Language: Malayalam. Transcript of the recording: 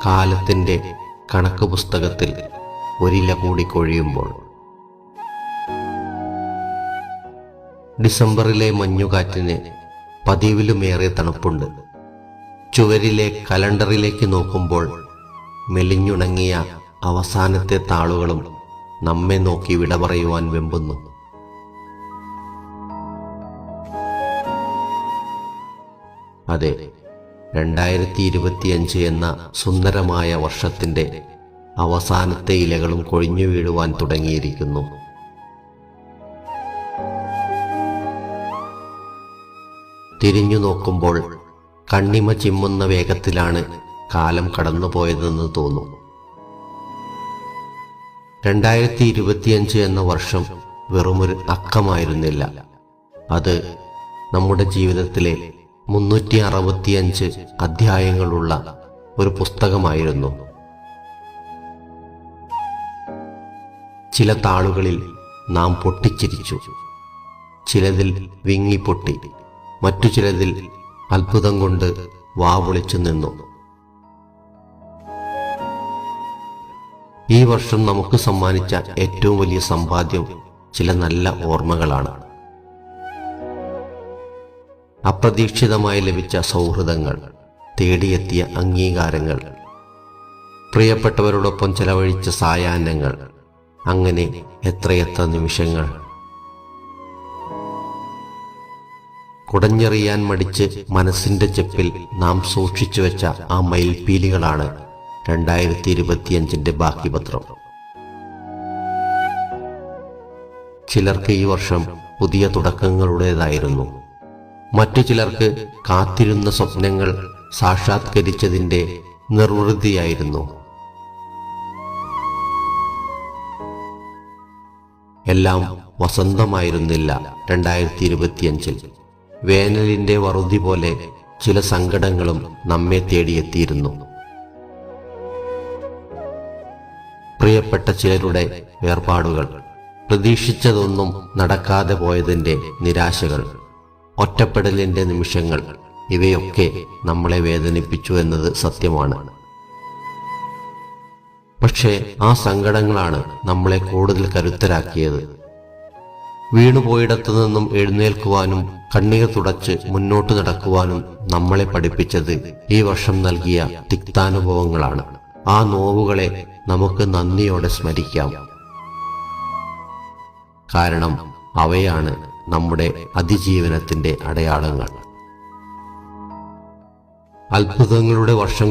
കാലത്തിൻ്റെ കണക്ക് പുസ്തകത്തിൽ ഒരില കൂടി കൊഴിയുമ്പോൾ. ഡിസംബറിലെ മഞ്ഞുകാറ്റിന് പതിവിലുമേറെ തണുപ്പുണ്ട്. ചുവരിലെ കലണ്ടറിലേക്ക് നോക്കുമ്പോൾ മെലിഞ്ഞുണങ്ങിയ അവസാനത്തെ താളുകളും നമ്മെ നോക്കി വിട പറയുവാൻ വെമ്പുന്നു. അതെ, 2025 എന്ന സുന്ദരമായ വർഷത്തിൻ്റെ അവസാനത്തെ ഇലകളും കൊഴിഞ്ഞു വീഴുവാൻ തുടങ്ങിയിരിക്കുന്നു. തിരിഞ്ഞു നോക്കുമ്പോൾ കണ്ണിമ ചിമ്മുന്ന വേഗത്തിലാണ് കാലം കടന്നുപോയതെന്ന് തോന്നും. 2025 എന്ന വർഷം വെറുമൊരു അക്കമായിരുന്നില്ല. അത് നമ്മുടെ ജീവിതത്തിലെ 365 അധ്യായങ്ങളുള്ള ഒരു പുസ്തകമായിരുന്നു. ചില താളുകളിൽ നാം പൊട്ടിച്ചിരിച്ചു, ചിലതിൽ വിങ്ങിപ്പൊട്ടി, മറ്റു ചിലതിൽ അത്ഭുതം കൊണ്ട് വാവൊളിച്ചു നിന്നു. ഈ വർഷം നമുക്ക് സമ്മാനിച്ച ഏറ്റവും വലിയ സമ്പാദ്യം ചില നല്ല ഓർമ്മകളാണ്. അപ്രതീക്ഷിതമായി ലഭിച്ച സൗഹൃദങ്ങൾ, തേടിയെത്തിയ അംഗീകാരങ്ങൾ, പ്രിയപ്പെട്ടവരോടൊപ്പം ചെലവഴിച്ച സായാഹ്നങ്ങൾ, അങ്ങനെ എത്രയെത്ര നിമിഷങ്ങൾ. കുടഞ്ഞെറിയാൻ മടിച്ച് മനസ്സിന്റെ ചെപ്പിൽ നാം സൂക്ഷിച്ചു വെച്ച ആ മയിൽപ്പീലികളാണ് 2025 ബാക്കി പത്രം. ചിലർക്ക് ഈ വർഷം പുതിയ തുടക്കങ്ങളുടേതായിരുന്നു. മറ്റു ചിലർക്ക് കാത്തിരുന്ന സ്വപ്നങ്ങൾ സാക്ഷാത്കരിച്ചതിൻ്റെ നിർവൃതിയായിരുന്നു. എല്ലാം വസന്തമായിരുന്നില്ല 2025. വേനലിൻ്റെ വറുതി പോലെ ചില സങ്കടങ്ങളും നമ്മെ തേടിയെത്തിയിരുന്നു. പ്രിയപ്പെട്ട ചിലരുടെ വേർപാടുകൾ, പ്രതീക്ഷിച്ചതൊന്നും നടക്കാതെ പോയതിൻ്റെ നിരാശകൾ, ഒറ്റപ്പെടലിൻ്റെ നിമിഷങ്ങൾ, ഇവയൊക്കെ നമ്മളെ വേദനിപ്പിച്ചു എന്നത് സത്യമാണ്. പക്ഷേ ആ സങ്കടങ്ങളാണ് നമ്മളെ കൂടുതൽ കരുത്തരാക്കിയത്. വീണുപോയിടത്തു നിന്നും എഴുന്നേൽക്കുവാനും കണ്ണീർ തുടച്ച് മുന്നോട്ട് നടക്കുവാനും നമ്മളെ പഠിപ്പിച്ചത് ഈ വർഷം നൽകിയ തിക്താനുഭവങ്ങളാണ്. ആ നോവുകളെ നമുക്ക് നന്ദിയോടെ സ്മരിക്കാം. കാരണം അവയാണ് നമ്മുടെ അതിജീവനത്തിന്റെ അടയാളങ്ങൾ. അത്ഭുതങ്ങളുടെ വർഷം